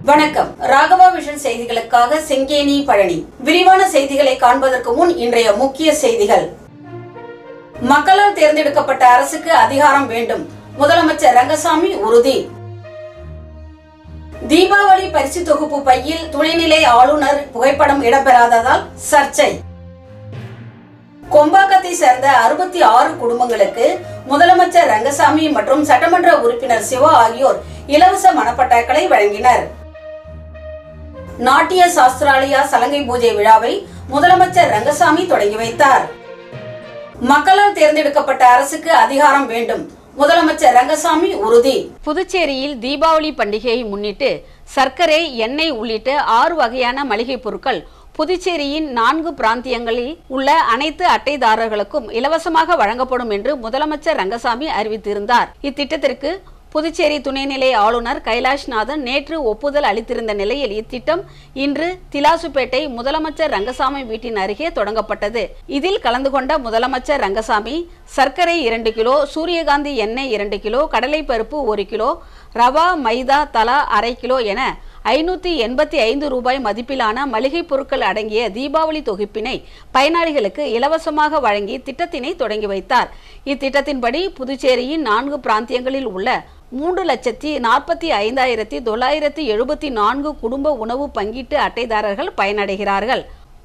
வணக்கம். ராகவா விஷன் செய்திகளுக்காக செங்கேனி பழனி. விரிவான செய்திகளை காண்பதற்கு முன் இன்றைய முக்கிய செய்திகள். மக்களால் தேர்ந்தெடுக்கப்பட்ட அரசுக்கு அதிகாரம் வேண்டும், முதலமைச்சர் ரங்கசாமி உறுதி. தீபாவளி பரிசு தொகுப்பு பையில் துணைநிலை ஆளுநர் புகைப்படம் இடம்பெறாததால் சர்ச்சை. கொம்பாக்கத்தை சேர்ந்த 66 குடும்பங்களுக்கு முதலமைச்சர் ரங்கசாமி மற்றும் சட்டமன்ற உறுப்பினர் சிவா ஆகியோர் இலவச மனப்பட்டாக்களை வழங்கினர். நாட்டிய சாஸ்திராலயா சலங்கை பூஜை விழாவை முதலமைச்சர் ரங்கசாமி தொடங்கி வைத்தார். மக்களால் தேர்ந்தெடுக்கப்பட்ட அரசுக்கு அதிகாரம் வேண்டும், முதலமைச்சர் ரங்கசாமி உறுதி. புதுச்சேரியில் தீபாவளி பண்டிகையை முன்னிட்டு சர்க்கரை, எண்ணெய் உள்ளிட்ட 6 வகையான மளிகை பொருட்கள் புதுச்சேரியின் 4 பிராந்தியங்களில் உள்ள அனைத்து அட்டைதாரர்களுக்கும் இலவசமாக வழங்கப்படும் என்று முதலமைச்சர் ரங்கசாமி அறிவித்திருந்தார். இத்திட்டத்திற்கு புதுச்சேரி துணைநிலை ஆளுநர் கைலாஷ்நாதன் நேற்று ஒப்புதல் அளித்திருந்த நிலையில் இத்திட்டம் இன்று திலாசுப்பேட்டை முதலமைச்சர் ரங்கசாமி வீட்டின் அருகே தொடங்கப்பட்டது. இதில் கலந்து கொண்ட முதலமைச்சர் ரங்கசாமி சர்க்கரை 2 கிலோ, சூரியகாந்தி எண்ணெய் 2 கிலோ, கடலைப்பருப்பு 1 கிலோ, ரவா, மைதா தலா 1/2 கிலோ என 585 ரூபாய் மதிப்பிலான மளிகை பொருட்கள் அடங்கிய தீபாவளி தொகுப்பினை பயனாளிகளுக்கு இலவசமாக வழங்கி திட்டத்தினை தொடங்கி வைத்தார். இத்திட்டத்தின்படி புதுச்சேரியின் 4 பிராந்தியங்களில் உள்ள 3,45,974 குடும்ப உணவு பங்கீட்டு அட்டைதாரர்கள் பயனடைகிறார்கள்.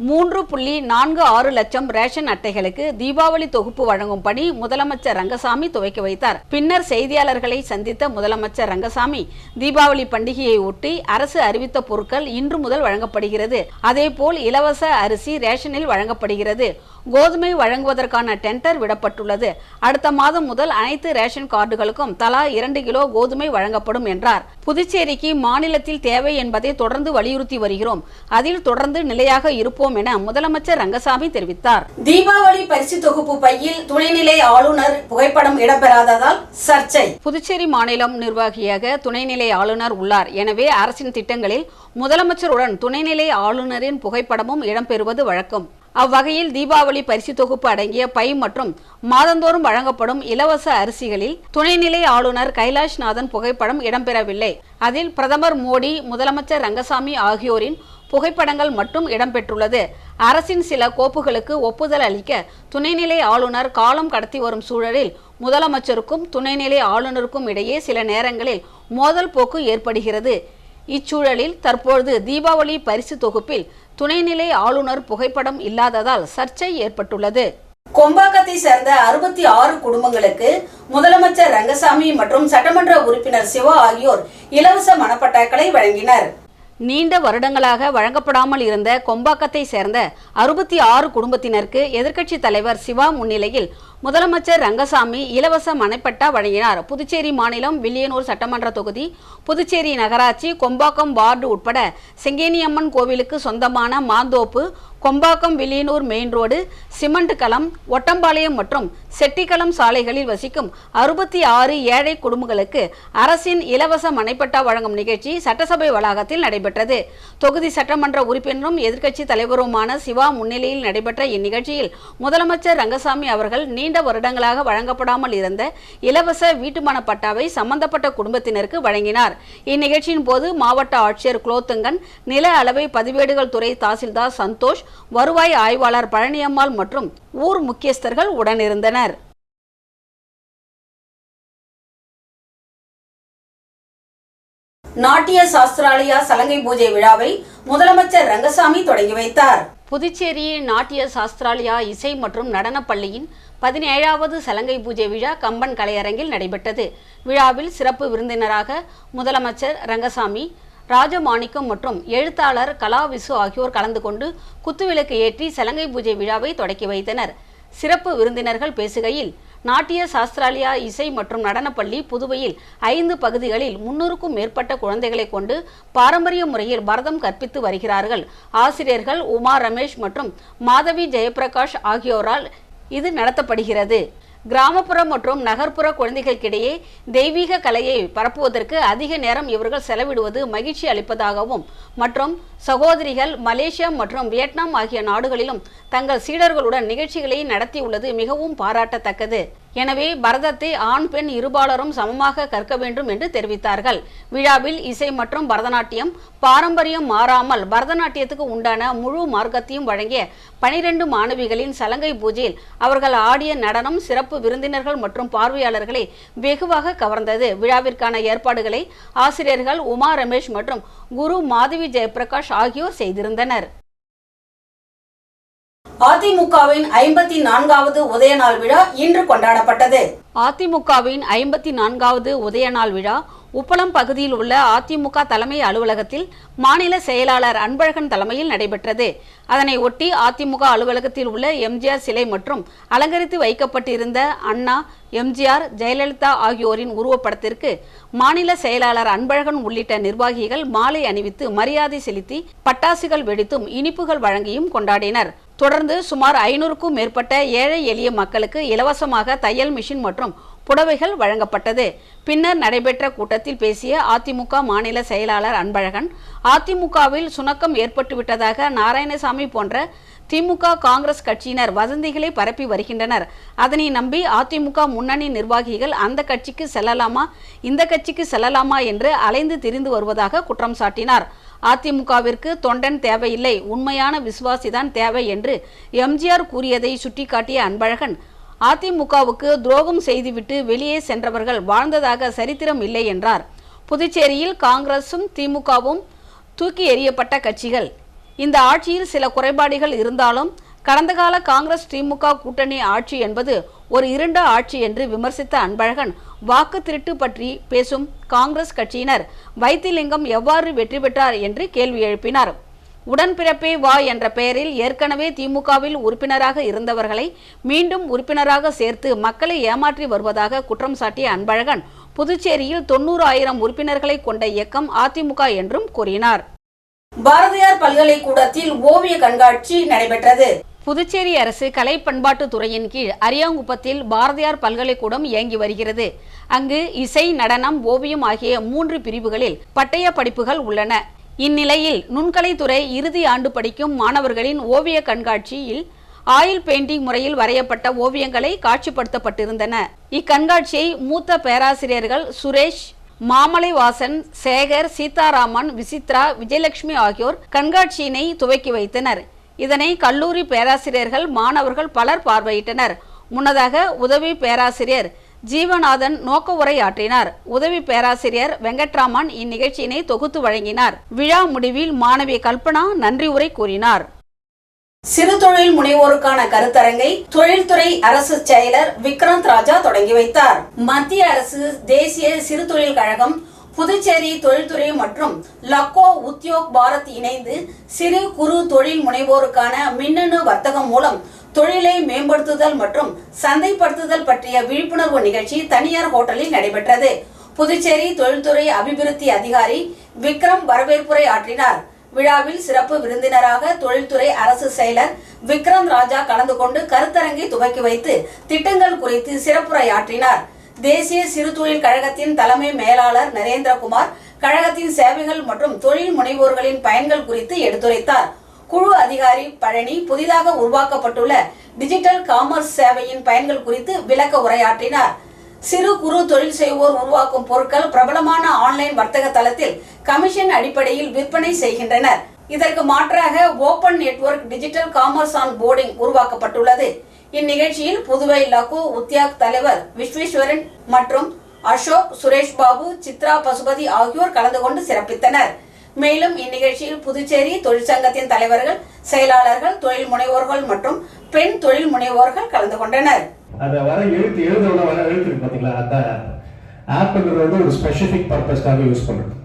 3.46 லட்சம் ரேஷன் அட்டைகளுக்கு தீபாவளி தொகுப்பு வழங்கும் பணி முதலமைச்சர் ரங்கசாமி துவக்கி வைத்தார். பின்னர் செய்தியாளர்களை சந்தித்த முதலமைச்சர் ரங்கசாமி தீபாவளி பண்டிகையை ஒட்டி அரசு அறிவித்த பொருட்கள் இன்று முதல் வழங்கப்படுகிறது. அதேபோல் இலவச அரிசி ரேஷனில் வழங்கப்படுகிறது. கோதுமை வழங்குவதற்கான டெண்டர் விடப்பட்டுள்ளது. அடுத்த மாதம் முதல் அனைத்து ரேஷன் கார்டுகளுக்கும் தலா 2 கிலோ கோதுமை வழங்கப்படும் என்றார். புதுச்சேரிக்கு மாநிலத்தில் தேவை என்பதை தொடர்ந்து வலியுறுத்தி வருகிறோம். அதில் தொடர்ந்து நிலையாக இருப்போம் என முதலமைச்சர் ரங்கசாமி தெரிவித்தார். தீபாவளி பரிசு தொகுப்பு பையில் துணைநிலை ஆளுநர் புகைப்படம் இடம்பெறாததால் சர்ச்சை. புதுச்சேரி மாநிலம் நிர்வாகியாக துணைநிலை ஆளுநர் உள்ளார். எனவே அரசின் திட்டங்களில் முதலமைச்சருடன் துணைநிலை ஆளுநரின் புகைப்படமும் இடம்பெறுவது வழக்கம். அவ்வகையில் தீபாவளி பரிசு தொகுப்பு அடங்கிய பை மற்றும் மாதந்தோறும் வழங்கப்படும் இலவச அரிசிகளில் துணைநிலை ஆளுநர் கைலாஷ்நாதன் புகைப்படம் இடம்பெறவில்லை. அதில் பிரதமர் மோடி, முதலமைச்சர் ரங்கசாமி ஆகியோரின் புகைப்படங்கள் மட்டும் இடம்பெற்றுள்ளது. அரசின் சில கோப்புகளுக்கு ஒப்புதல் அளிக்க துணைநிலை ஆளுநர் காலம் கடத்தி வரும் சூழலில் முதலமைச்சருக்கும் துணைநிலை ஆளுநருக்கும் இடையே சில நேரங்களில் மோதல் போக்கு ஏற்படுகிறது. இச்சூழலில் தற்பொழுது தீபாவளி பரிசு தொகுப்பில் துணைநிலை ஆளுநர் புகைப்படம் இல்லாததால் சர்ச்சை ஏற்பட்டுள்ளது. கொம்பாக்கத்தை சேர்ந்த 66 குடும்பங்களுக்கு முதலமைச்சர் ரங்கசாமி மற்றும் சட்டமன்ற உறுப்பினர் சிவா ஆகியோர் இலவச மனப்பட்டாக்களை வழங்கினர். நீண்ட வருடங்களாக வழங்கப்படாமல் இருந்த கொம்பாக்கத்தை சேர்ந்த 66 குடும்பத்தினருக்கு எதிர்க்கட்சி தலைவர் சிவா முன்னிலையில் முதலமைச்சர் ரங்கசாமி இலவச மனைப்பட்டா வழங்கினார். புதுச்சேரி மாநிலம் வில்லியனூர் சட்டமன்ற தொகுதி, புதுச்சேரி நகராட்சி, கொம்பாக்கம் வார்டு உட்பட செங்கேனியம்மன் கோவிலுக்கு சொந்தமான மாந்தோப்பு, Kombakkam Villianur main road, cement களம், ஒட்டம்பாளையம் மற்றும் செட்டிக்களம் சாலைகளில் வசிக்கும் 66 ஏழை குடும்பங்களுக்கு அரசின் இலவச மனைப்பட்டா வழங்கும் நிகழ்ச்சி சட்டசபை வளாகத்தில் நடைபெற்றது. தொகுதி சட்டமன்ற உறுப்பினரும் எதிர்க்கட்சி தலைவருமான சிவா முன்னிலையில் நடைபெற்ற இந்நிகழ்ச்சியில் முதலமைச்சர் ரங்கசாமி அவர்கள் நீண்ட வருடங்களாக வழங்கப்படாமல் இருந்த இலவச வீட்டுமன பட்டாவை சம்பந்தப்பட்ட குடும்பத்தினருக்கு வழங்கினார். இந்நிகழ்ச்சியின் போது மாவட்ட ஆட்சியர் குலோத்துங்கன், நில அளவை பதிவேடுகள் துறை தாசில்தார் சந்தோஷ், வருவாய் ஆய்வாளர் பழனியம்மாள் மற்றும் ஊர் முக்கியஸ்தர்கள் உடனிருந்தனர். நாட்டிய சாஸ்திராலயா சலங்கை பூஜை விழாவை முதலமைச்சர் ரங்கசாமி தொடங்கி வைத்தார். புதுச்சேரி நாட்டிய சாஸ்திராலயா இசை மற்றும் நடன பள்ளியின் 17வது சலங்கை பூஜை விழா கம்பன் கலையரங்கில் நடைபெற்றது. விழாவில் சிறப்பு விருந்தினராக முதலமைச்சர் ரங்கசாமி, ராஜமாணிக்கம் மற்றும் எழுத்தாளர் கலாவிசு ஆகியோர் கலந்து கொண்டு குத்துவிளக்கு ஏற்றி சலங்கை பூஜை விழாவை தொடக்கி வைத்தனர். சிறப்பு விருந்தினர்கள் பேசுகையில், நாட்டிய சாஸ்திராலயா இசை மற்றும் நடனப்பள்ளி புதுவையில் 5 பகுதிகளில் 300க்கும் மேற்பட்ட குழந்தைகளை கொண்டு பாரம்பரிய முறையில் பரதம் கற்பித்து வருகிறார்கள். ஆசிரியர்கள் உமா ரமேஷ் மற்றும் மாதவி ஜெயபிரகாஷ் ஆகியோரால் இது நடத்தப்படுகிறது. கிராமப்புற மற்றும் நகர்ப்புற குழந்தைகளுக்கிடையே தெய்வீக கலையை பரப்புவதற்கு அதிக நேரம் இவர்கள் செலவிடுவது மகிழ்ச்சி அளிப்பதாகவும் மற்றும் சகோதரிகள் மலேசியா மற்றும் வியட்நாம் ஆகிய நாடுகளிலும் தங்கள் சீடர்களுடன் நிகழ்ச்சிகளை நடத்தியுள்ளது மிகவும் பாராட்டத்தக்கது. எனவே பரதத்தை ஆண் பெண் இருபாலரும் சமமாக கற்க வேண்டும் என்று தெரிவித்தார்கள். விழாவில் இசை மற்றும் பரதநாட்டியம் பாரம்பரியம் மாறாமல் பரதநாட்டியத்துக்கு உண்டான முழு மார்க்கத்தையும் வழங்கிய 12 மாணவிகளின் சலங்கை பூஜையில் அவர்கள் ஆடிய நடனம் சிறப்பு விருந்தினர்கள் மற்றும் பார்வையாளர்களை வெகுவாக கவர்ந்தது. விழாவிற்கான ஏற்பாடுகளை ஆசிரியர்கள் உமா ரமேஷ் மற்றும் குரு மாதவி ஜெயபிரகாஷ் ஆகியோர் செய்திருந்தனர். அதிமுகவின் 54வது உதயநாள் விழா இன்று கொண்டாடப்பட்டது. அதிமுகவின் 54வது உதயநாள் விழா உப்பளம் பகுதியில் உள்ள அதிமுக தலைமை அலுவலகத்தில் மாநில செயலாளர் அன்பழகன் தலைமையில் நடைபெற்றது. அதனை ஒட்டி அதிமுக அலுவலகத்தில் உள்ள எம்ஜிஆர் சிலை மற்றும் அலங்கரித்து வைக்கப்பட்டிருந்த அண்ணா, எம்ஜிஆர், ஜெயலலிதா ஆகியோரின் உருவப்படத்திற்கு மாநில செயலாளர் அன்பழகன் உள்ளிட்ட நிர்வாகிகள் மாலை அணிவித்து மரியாதை செலுத்தி பட்டாசுகள் வெடித்தும் இனிப்புகள் வழங்கியும் கொண்டாடினர். தொடர்ந்து சுமார் 500க்கும் மேற்பட்ட ஏழை எளிய மக்களுக்கு இலவசமாக தையல் மிஷின் மற்றும் புடவைகள் வழங்கப்பட்டது. பின்னர் நடைபெற்ற கூட்டத்தில் பேசிய அதிமுக மாநில செயலாளர் அன்பழகன், அதிமுகவில் சுணக்கம் ஏற்பட்டுவிட்டதாக நாராயணசாமி போன்ற திமுக, காங்கிரஸ் கட்சியினர் வதந்திகளை பரப்பி வருகின்றனர். அதனை நம்பி அதிமுக முன்னணி நிர்வாகிகள் அந்த கட்சிக்கு செல்லலாமா, இந்த கட்சிக்கு செல்லலாமா என்று அலைந்து திரிந்து வருவதாக குற்றம் சாட்டினார். அதிமுகவிற்கு தொண்டன் தேவையில்லை, உண்மையான விசுவாசிதான் தேவை என்று எம்ஜிஆர் கூறியதை சுட்டிக்காட்டிய அன்பழகன், அதிமுகவுக்கு துரோகம் செய்துவிட்டு வெளியே சென்றவர்கள் வாழ்ந்ததாக சரித்திரம் இல்லை என்றார். புதுச்சேரியில் காங்கிரசும் திமுகவும் தூக்கி எறியப்பட்ட கட்சிகள். இந்த ஆட்சியில் சில குறைபாடுகள் இருந்தாலும் கடந்த கால காங்கிரஸ் திமுக கூட்டணி ஆட்சி என்பது ஒரு இருண்ட ஆட்சி என்று விமர்சித்த அன்பழகன், வாக்கு திருட்டு பற்றி பேசும் காங்கிரஸ் கட்சியினர் வைத்திலிங்கம் எவ்வாறு வெற்றி பெற்றார் என்று கேள்வி எழுப்பினார். உடன்பிறப்பே வா என்ற பெயரில் ஏற்கனவே திமுகவில் உறுப்பினராக இருந்தவர்களை மீண்டும் உறுப்பினராக சேர்த்து மக்களை ஏமாற்றி வருவதாக குற்றம் சாட்டிய அன்பழகன், புதுச்சேரியில் 90,000 உறுப்பினர்களை கொண்ட இயக்கம் அதிமுக என்றும் கூறினார். பாரதியார் பல்கலைக்கூடத்தில் ஓவிய கண்காட்சி நடைபெற்றது. புதுச்சேரி அரசு கலை பண்பாட்டு துறையின் கீழ் அரியாங்குப்பத்தில் பாரதியார் பல்கலைக்கூடம் இயங்கி வருகிறது. அங்கு இசை, நடனம், ஓவியம் ஆகிய 3 பிரிவுகளில் பட்டய படிப்புகள் உள்ளன. இந்நிலையில் நுண்கலைத்துறை இறுதி ஆண்டு படிக்கும் மாணவர்களின் ஓவிய கண்காட்சியில் ஆயில் பெயிண்டிங் முறையில் வரையப்பட்ட ஓவியங்களை காட்சிப்படுத்தப்பட்டிருந்தன. இக்கண்காட்சியை மூத்த பேராசிரியர்கள் சுரேஷ், மாமலைவாசன், சேகர், சீதாராமன், விசித்ரா, விஜயலட்சுமி ஆகியோர் கண்காட்சியினை துவக்கி வைத்தனர். இதனை கல்லூரி பேராசிரியர்கள், மாணவர்கள் பலர் பார்வையிட்டனர். முன்னதாக உதவி பேராசிரியர் ஜீவநாதன் நோக்க உரை ஆற்றினார். உதவி பேராசிரியர் வெங்கட்ராமன் இந்நிகழ்ச்சியினை தொகுத்து வழங்கினார். விழா முடிவில் மாணவி கல்பனா நன்றி உரை கூறினார். சிறு தொழில் முனைவோருக்கான கருத்தரங்கை தொழில்துறை அரசு செயலர் விக்ராந்த் ராஜா தொடங்கி வைத்தார். மத்திய அரசு, தேசிய சிறு தொழில் கழகம், புதுச்சேரி தொழில்துறை மற்றும் லக்கோ உத்யோக் பாரத் இணைந்து சிறு குறு தொழில் முனைவோருக்கான மின்னணு வர்த்தகம் மூலம் தொழிலை மேம்படுத்துதல் மற்றும் சந்தைப்படுத்துதல் பற்றிய விழிப்புணர்வு நிகழ்ச்சி தனியார் ஹோட்டலில் நடைபெற்றது. புதுச்சேரி தொழில்துறை அபிவிருத்தி அதிகாரி விக்ரம் வரவேற்புரை ஆற்றினார். விழாவில் சிறப்பு விருந்தினராக தொழில்துறை அரசு செயலர் விக்ரம் ராஜா கலந்து கொண்டு கருத்தரங்கை துவக்கி வைத்து திட்டங்கள் குறித்து சிறப்புரையாற்றினார். தேசிய சிறு தொழில் கழகத்தின் தலைமை மேலாளர் நரேந்திரகுமார் கழகத்தின் சேவைகள் மற்றும் தொழில் முனைவோர்களின் பயன்கள் குறித்து எடுத்துரைத்தார். குழு அதிகாரி பழனி புதிதாக உருவாக்கப்பட்டுள்ள டிஜிட்டல் காமர்ஸ் சேவையின் பயன்கள் குறித்து விளக்க உரையாற்றினார். சிறு குறு தொழில் செய்வோர் உருவாக்கும் பொருட்கள் பிரபலமான ஆன்லைன் வர்த்தக தளத்தில் கமிஷன் அடிப்படையில் விற்பனை செய்கின்றனர். இதற்கு மாற்றாக open network digital commerce on boarding உருவாக்கப்பட்டுள்ளது. இந்நிகழ்ச்சியில் புதுவை லகு உத்யாக் தலைவர் விஸ்வேஸ்வரன் மற்றும் அசோக், சுரேஷ் பாபு, சித்ரா பசுபதி ஆகியோர் கலந்து கொண்டு சிறப்பித்தனர். மேலும் இந்நிகழ்ச்சியில் புதுச்சேரி தொழிற்சங்கத்தின் தலைவர்கள், செயலாளர்கள், தொழில் முனைவோர்கள் மற்றும் பெண் தொழில் முனைவோர்கள் கலந்து கொண்டனர். ஒரு ஸ்பெசிபிக் பர்பஸ்க்காக யூஸ் பண்றது.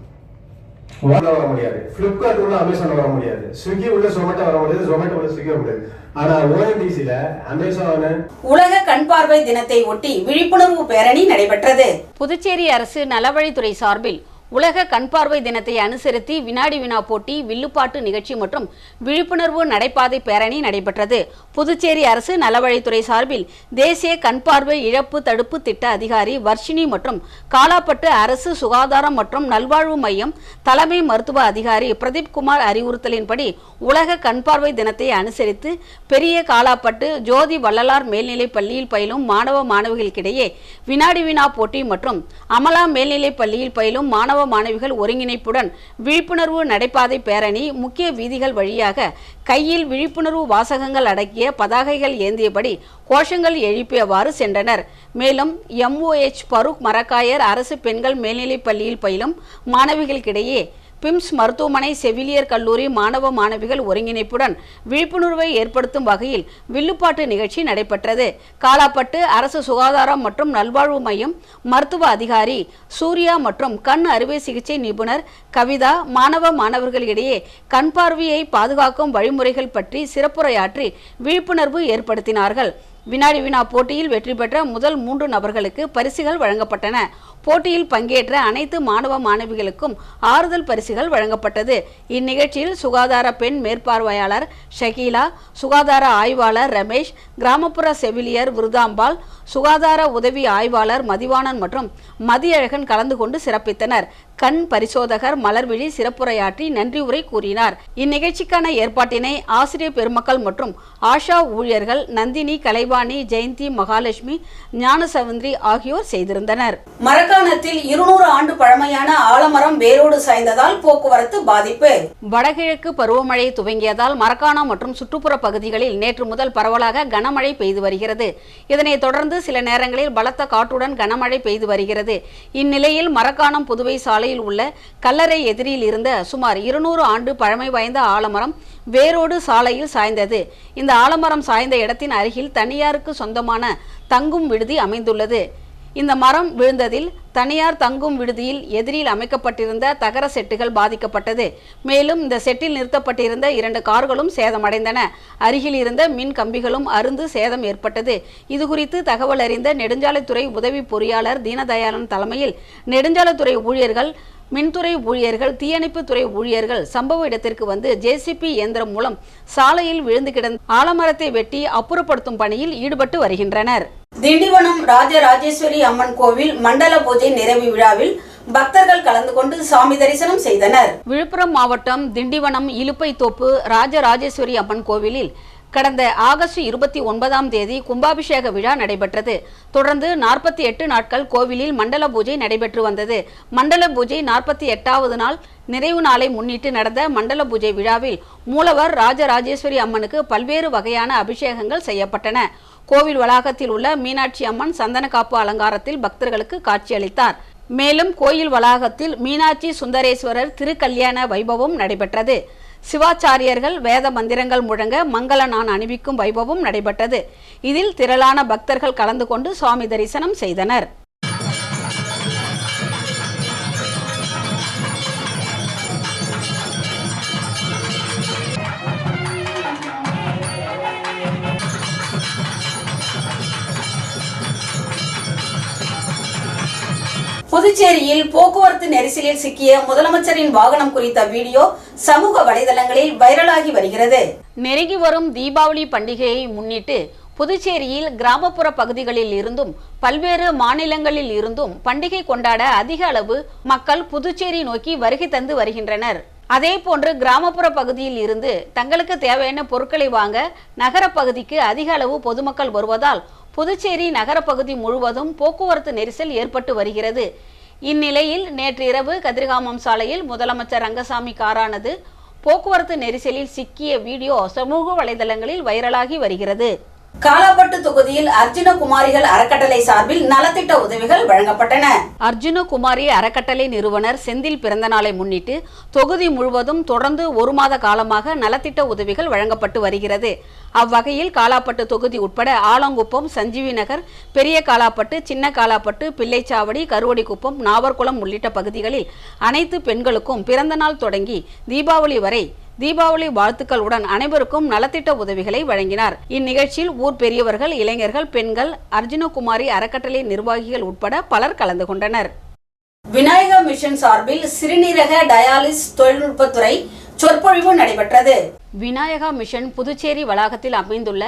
வர முடியாது, பிளிப்கார்ட் உள்ள அமேசான் வர முடியாது, ஸ்விக்கி உள்ள ஜொமேட்டோ வர முடியாது, ஜொமேட்டோ உள்ள ஸ்விக்கி வர முடியாது. ஆனா ஓஎன்டிசில அமேசான். உலக கண் பார்வை தினத்தை ஒட்டி விழிப்புணர்வு பேரணி நடைபெற்றது. புதுச்சேரி அரசு நலவழித்துறை சார்பில் உலக கண் பார்வை தினத்தை அனுசரித்து வினாடி வினா போட்டி, வில்லுப்பாட்டு நிகழ்ச்சி மற்றும் விழிப்புணர்வு நடைபாதை பேரணி நடைபெற்றது. புதுச்சேரி அரசு நலவழித்துறை சார்பில் தேசிய கண் பார்வை இழப்பு தடுப்பு திட்ட அதிகாரி வர்ஷினி மற்றும் காலாப்பட்டு அரசு சுகாதாரம் மற்றும் நல்வாழ்வு மையம் தலைமை மருத்துவ அதிகாரி பிரதீப் குமார் அறிவுறுத்தலின்படி உலக கண் பார்வை தினத்தை அனுசரித்து பெரிய காலாப்பட்டு ஜோதி வள்ளலார் மேல்நிலைப் பள்ளியில் பயிலும் மாணவ மாணவிகளுக்கிடையே வினாடி வினா போட்டி மற்றும் அமலா மேல்நிலைப் பள்ளியில் பயிலும் மாணவ மாணவிகள் ஒருங்கிணைப்புடன் விழிப்புணர்வு நடைபாதை பேரணி முக்கிய வீதிகள் வழியாக கையில் விழிப்புணர்வு வாசகங்கள் அடக்கிய பதாகைகள் ஏந்தியபடி கோஷங்கள் எழுப்பியவாறு சென்றனர். மேலும் MOH பரூக் மரக்காயர் அரசு பெண்கள் மேல்நிலைப் பள்ளியில் பயிலும் மாணவிகளுக்கிடையே பிம்ஸ் மருத்துவமனை செவிலியர் கல்லூரி மாணவ மாணவிகள் ஒருங்கிணைப்புடன் விழிப்புணர்வை ஏற்படுத்தும் வகையில் வில்லுப்பாட்டு நிகழ்ச்சி நடைபெற்றது. காலாப்பட்டு அரசு சுகாதாரம் மற்றும் நல்வாழ்வு மையம் மருத்துவ அதிகாரி சூர்யா மற்றும் கண் அறுவை சிகிச்சை நிபுணர் கவிதா மாணவ மாணவர்களிடையே கண் பார்வையை பாதுகாக்கும் வழிமுறைகள் பற்றி சிறப்புரையாற்றி விழிப்புணர்வு ஏற்படுத்தினார்கள். வினாடி வினா போட்டியில் வெற்றி பெற்ற முதல் 3 நபர்களுக்கு பரிசுகள் வழங்கப்பட்டன. போட்டியில் பங்கேற்ற அனைத்து மாணவ மாணவிகளுக்கும் ஆறுதல் பரிசுகள் வழங்கப்பட்டது. இந்நிகழ்ச்சியில் சுகாதார பெண் மேற்பார்வையாளர் ஷகீலா, சுகாதார ஆய்வாளர் ரமேஷ், கிராமப்புற செவிலியர் விருதாம்பாள், சுகாதார உதவி ஆய்வாளர் மதிவாணன் மற்றும் மதியழகன் கலந்து கொண்டு சிறப்பித்தனர். கண் பரிசோதகர் மலர்விழி சிறப்புரையாற்றி நன்றி உரை கூறினார். இந்நிகழ்ச்சிக்கான ஏற்பாட்டினை ஆசிரியர் பெருமக்கள் மற்றும் ஆஷா ஊழியர்கள் நந்தினி, கலைவாணி, ஜெயந்தி, மகாலட்சுமி, ஞானசவந்திரி ஆகியோர் செய்திருந்தனர். மரக்காணத்தில் 200 ஆண்டு பழமையான ஆலமரம் வேரோடு சாய்ந்ததால் போக்குவரத்து பாதிப்பு. வடகிழக்கு பருவமழை துவங்கியதால் மரக்காணம் மற்றும் சுற்றுப்புற பகுதிகளில் நேற்று முதல் பரவலாக கனமழை பெய்து வருகிறது. இதனைத் தொடர்ந்து சில நேரங்களில் பலத்த காற்றுடன் கனமழை பெய்து வருகிறது. இந்நிலையில் மரக்காணம் புதுவை சாலையில் உள்ள கல்லறை எதிரில் இருந்த சுமார் 200 ஆண்டு பழமை வாய்ந்த ஆலமரம் வேரோடு சாலையில் சாய்ந்தது. இந்த ஆலமரம் சாய்ந்த இடத்தின் அருகில் தனியாருக்கு சொந்தமான தங்கும் விடுதி அமைந்துள்ளது. இந்த மரம் விழுந்ததில் தனியார் தங்கும் விடுதியில் எதிரில் அமைக்கப்பட்டிருந்த தகர செட்டுகள் பாதிக்கப்பட்டது. மேலும் இந்த செட்டில் நிறுத்தப்பட்டிருந்த 2 கார்களும் சேதமடைந்தன. அருகில் இருந்த மின் கம்பிகளும் அருந்து சேதம் ஏற்பட்டது. இதுகுறித்து தகவல் அறிந்த நெடுஞ்சாலைத்துறை உதவி பொறியாளர் தீனதயாளன் தலைமையில் நெடுஞ்சாலைத்துறை ஊழியர்கள், மின்துறை ஊழியர்கள், தீயணைப்புத்துறை ஊழியர்கள் சம்பவ இடத்திற்கு வந்து JCB இயந்திரம் மூலம் சாலையில் விழுந்து கிடந்த ஆலமரத்தை வெட்டி அப்புறப்படுத்தும் பணியில் ஈடுபட்டு வருகின்றனர். திண்டிவனம் ராஜராஜேஸ்வரி அம்மன் கோவில் மண்டல பூஜை நிறைவு விழாவில் பக்தர்கள் கலந்து கொண்டு சாமி தரிசனம் செய்தனர். விழுப்புரம் மாவட்டம் திண்டிவனம் இலுப்பைத்தோப்பு ராஜராஜேஸ்வரி அம்மன் கோவிலில் கடந்த ஆகஸ்ட் 29ஆம் தேதி கும்பாபிஷேக விழா நடைபெற்றது. தொடர்ந்து 48 நாட்கள் கோவிலில் மண்டல பூஜை நடைபெற்று வந்தது. மண்டல பூஜை 48வது நாள் நிறைவு நாளை முன்னிட்டு நடந்த மண்டல பூஜை விழாவில் மூலவர் ராஜராஜேஸ்வரி அம்மனுக்கு பல்வேறு வகையான அபிஷேகங்கள் செய்யப்பட்டன. கோவில் வளாகத்தில் உள்ள மீனாட்சி அம்மன் சந்தன காப்பு அலங்காரத்தில் பக்தர்களுக்கு காட்சியளித்தார். மேலும் கோயில் வளாகத்தில் மீனாட்சி சுந்தரேஸ்வரர் திருக்கல்யாண வைபவம் நடைபெற்றது. சிவாச்சாரியர்கள் வேத மந்திரங்கள் முழங்க மங்கள நான் அணிவிக்கும் வைபவம் நடைபெற்றது. இதில் திரளான பக்தர்கள் கலந்து கொண்டு சுவாமி தரிசனம் செய்தனர். புதுச்சேரியில் போக்குவரத்து நெரிசலில் சிக்கிய முதலமைச்சரின் வாகனம் குறித்த வீடியோ சமூக வலைதளங்களில் வைரலாகி வருகிறது. நெருங்கி வரும் தீபாவளி பண்டிகையை முன்னிட்டு புதுச்சேரியில் கிராமப்புற பகுதிகளில் இருந்தும் பல்வேறு மாநிலங்களில் இருந்தும் பண்டிகை கொண்டாட அதிக அளவு மக்கள் புதுச்சேரி நோக்கி வருகை தந்து வருகின்றனர். அதே போன்று கிராமப்புற பகுதியில் இருந்து தங்களுக்கு தேவையான பொருட்களை வாங்க நகர பகுதிக்கு அதிக அளவு பொதுமக்கள் வருவதால் புதுச்சேரி நகரப்பகுதி முழுவதும் போக்குவரத்து நெரிசல் ஏற்பட்டு வருகிறது. இந்நிலையில் நேற்று இரவு கதிர்காமம் சாலையில் முதலமைச்சர் ரங்கசாமி காரானது போக்குவரத்து நெரிசலில் சிக்கிய வீடியோ சமூக வலைதளங்களில் வைரலாகி வருகிறது. காலாப்பட்டு தொகுதியில் அர்ஜுன குமாரிகள் அறக்கட்டளை சார்பில் நலத்திட்ட உதவிகள் வழங்கப்பட்டன. அர்ஜுன குமாரி அறக்கட்டளை நிறுவனர் செந்தில் பிறந்த நாளை முன்னிட்டு தொகுதி முழுவதும் தொடர்ந்து 1 மாத காலமாக நலத்திட்ட உதவிகள் வழங்கப்பட்டு வருகிறது. அவ்வகையில் காலாப்பட்டு தொகுதி உட்பட ஆலங்குப்பம், சஞ்சீவி நகர், பெரிய காலாப்பட்டு, சின்ன காலாப்பட்டு, பிள்ளைச்சாவடி, கருவடிக்குப்பம், நாவர்குளம் உள்ளிட்ட பகுதிகளில் அனைத்து பெண்களுக்கும் பிறந்த நாள் தொடங்கி தீபாவளி வரை தீபாவளி வாழ்த்துக்களுடன் அனைவருக்கும் நலத்திட்ட உதவிகளை வழங்கினார். இந்நிகழ்ச்சியில் ஊர் பெரியவர்கள், இளைஞர்கள், பெண்கள், அர்ஜுனகுமாரி அறக்கட்டளை நிர்வாகிகள் உட்பட பலர் கலந்து கொண்டனர். விநாயகா மிஷன் சார்பில் சிறுநீரக டயாலிசிஸ் தொழில்நுட்பத்துறை சொற்பொழிவு நடைபெற்றது. விநாயகா மிஷன் புதுச்சேரி வளாகத்தில் அமைந்துள்ள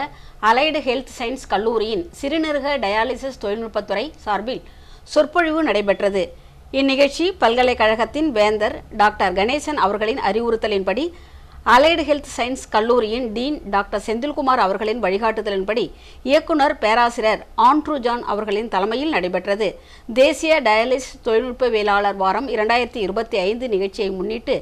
அலைடு ஹெல்த் சயின்ஸ் கல்லூரியின் சிறுநீரக டயாலிசிஸ் தொழில்நுட்பத்துறை சார்பில் சொற்பொழிவு நடைபெற்றது. இந்நிகழ்ச்சி பல்கலைக்கழகத்தின் வேந்தர் டாக்டர் கணேசன் அவர்களின் அறிவுறுத்தலின்படி அலைடு ஹெல்த் சயின்ஸ் கல்லூரியின் டீன் டாக்டர் செந்தில்குமார் அவர்களின் வழிகாட்டுதலின்படி இயக்குனர் பேராசிரியர் ஆண்ட்ரூ ஜான் அவர்களின் தலைமையில் நடைபெற்றது. தேசிய டயாலிசிஸ் தொழில்நுட்பவியலாளர் வாரம் 2025 நிகழ்ச்சியை முன்னிட்டு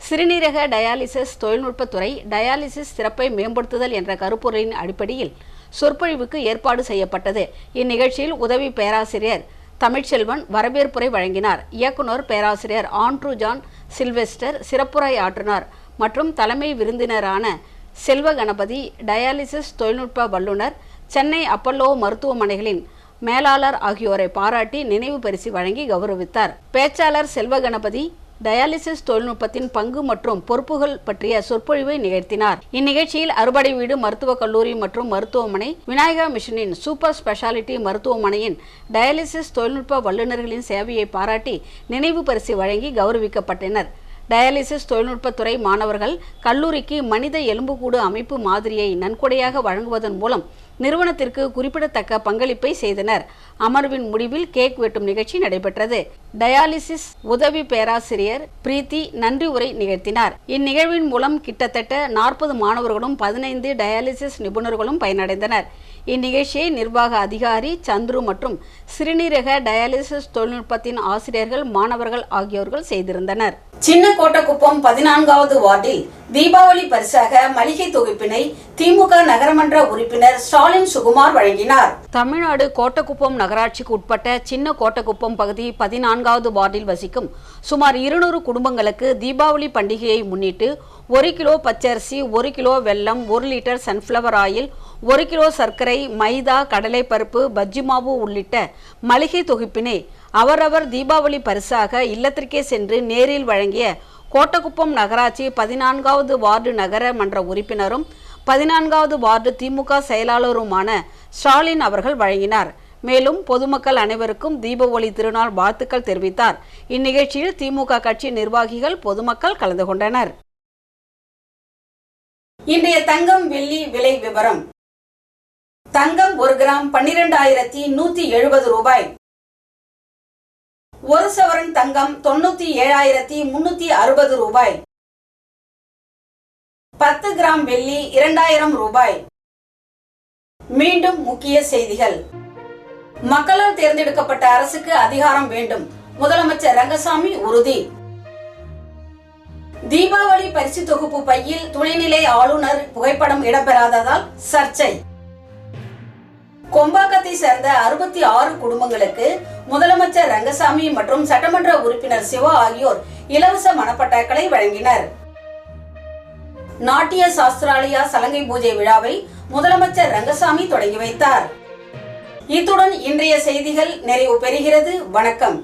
சிறுநீரக டயாலிசிஸ் தொழில்நுட்பத்துறை டயாலிசிஸ் சிறப்பை மேம்படுத்துதல் என்ற கருப்பொருளின் அடிப்படையில் சொற்பொழிவுக்கு ஏற்பாடு செய்யப்பட்டது. இந்நிகழ்ச்சியில் உதவி பேராசிரியர் தமிழ்ச்செல்வன் வரவேற்புரை வழங்கினார். இயக்குனர் பேராசிரியர் ஆண்ட்ரூ ஜான் சில்வெஸ்டர் சிறப்புரை ஆற்றினார் மற்றும் தலைமை விருந்தினரான செல்வ கணபதி டயாலிசிஸ் தொழில்நுட்ப வல்லுநர், சென்னை அப்பல்லோ மருத்துவமனைகளின் மேலாளர் ஆகியோரை பாராட்டி நினைவு பரிசு வழங்கி கௌரவித்தார். பேச்சாளர் செல்வ கணபதி டயாலிசிஸ் தொழில்நுட்பத்தின் பங்கு மற்றும் பொறுப்புகள் பற்றிய சொற்பொழிவை நிகழ்த்தினார். இந்நிகழ்ச்சியில் அறுபடை வீடு மருத்துவக் கல்லூரி மற்றும் மருத்துவமனை, விநாயகா மிஷனின் சூப்பர் ஸ்பெஷாலிட்டி மருத்துவமனையின் டயாலிசிஸ் தொழில்நுட்ப வல்லுநர்களின் சேவையை பாராட்டி நினைவு பரிசு வழங்கி கௌரவிக்கப்பட்டனர். டயாலிசிஸ் தொழில்நுட்பத்துறை மாணவர்கள் கல்லூரிக்கு மனித எலும்புக்கூடு அமைப்பு மாதிரியை நன்கொடையாக வழங்குவதன் மூலம் நிறுவனத்திற்கு குறிப்பிடத்தக்க பங்களிப்பை செய்தனர். அமர்வின் முடிவில் கேக் வெட்டும் நிகழ்ச்சி நடைபெற்றது. டயாலிசிஸ் உதவி பேராசிரியர் பிரீத்தி நன்றி உரை நிகழ்த்தினார். இந்நிகழ்வின் மூலம் கிட்டத்தட்ட 40 மாணவர்களும் 15 டயாலிசிஸ் நிபுணர்களும் பயனடைந்தனர். இந்நிகழ்ச்சியை நிர்வாக அதிகாரி சந்துரு மற்றும் சிறுநீரக டயாலிசிஸ் தொழில்நுட்பத்தின் ஆசிரியர்கள், மாணவர்கள் ஆகியோர்கள் செய்திருந்தனர். சின்ன கோட்டக்குப்பம் 14வது வார்டில் தீபாவளி பரிசாக மளிகை தொகுப்பினை திமுக நகரமன்ற உறுப்பினர் ஸ்டாலின் சுகுமார் வழங்கினார். தமிழ்நாடு கோட்டக்குப்பம் நகராட்சிக்கு உட்பட்ட சின்ன கோட்டக்குப்பம் பகுதி 14வது வார்டில் வசிக்கும் சுமார் 200 குடும்பங்களுக்கு தீபாவளி பண்டிகையை முன்னிட்டு 1 கிலோ பச்சரிசி, 1 கிலோ வெல்லம், 1 லிட்டர் சன்ஃப்ளவர் ஆயில், 1 கிலோ சர்க்கரை, மைதா, கடலைப்பருப்பு, பஜ்ஜி மாவு உள்ளிட்ட மளிகை தொகுப்பினை அவரவர் தீபாவளி பரிசாக இல்லத்திற்கே சென்று நேரில் வழங்கிய கோட்டக்குப்பம் நகராட்சி 14வது வார்டு நகர மன்ற உறுப்பினரும் 14வது வார்டு திமுக செயலாளருமான ஸ்டாலின் அவர்கள் வழங்கினார். மேலும் பொதுமக்கள் அனைவருக்கும் தீப ஒளி திருநாள் வாழ்த்துக்கள் தெரிவித்தார். இந்நிகழ்ச்சியில் திமுக கட்சி நிர்வாகிகள், பொதுமக்கள் கலந்து கொண்டனர். இன்றைய தங்கம் வெள்ளி விலை விவரம். தங்கம் 1 கிராம் 12,170 ரூபாய். 1 சவரன் தங்கம் 97,360 ரூபாய். 10 கிராம் வெள்ளி 2000 ரூபாய். மீண்டும் முக்கிய செய்திகள். மக்களால் தேர்ந்தெடுக்கப்பட்ட அரசுக்கு அதிகாரம் வேண்டும், முதலமைச்சர் ரங்கசாமி உறுதி. தீபாவளி பரிசு தொகுப்பு பையில் துணைநிலை ஆளுநர் புகைப்படம் இடம்பெறாததால் சர்ச்சை. கொம்பாக்கத்தை சேர்ந்த 66 குடும்பங்களுக்கு முதலமைச்சர் ரங்கசாமி மற்றும் சட்டமன்ற உறுப்பினர் சிவா ஆகியோர் இலவச மணப்பட்டாக்களை வழங்கினர். நாட்டிய சாஸ்திராலயா சலங்கை பூஜை விழாவை முதலமைச்சர் ரங்கசாமி தொடங்கி வைத்தார். இத்துடன் இன்றைய செய்திகள் நிறைவு பெறுகிறது. வணக்கம்.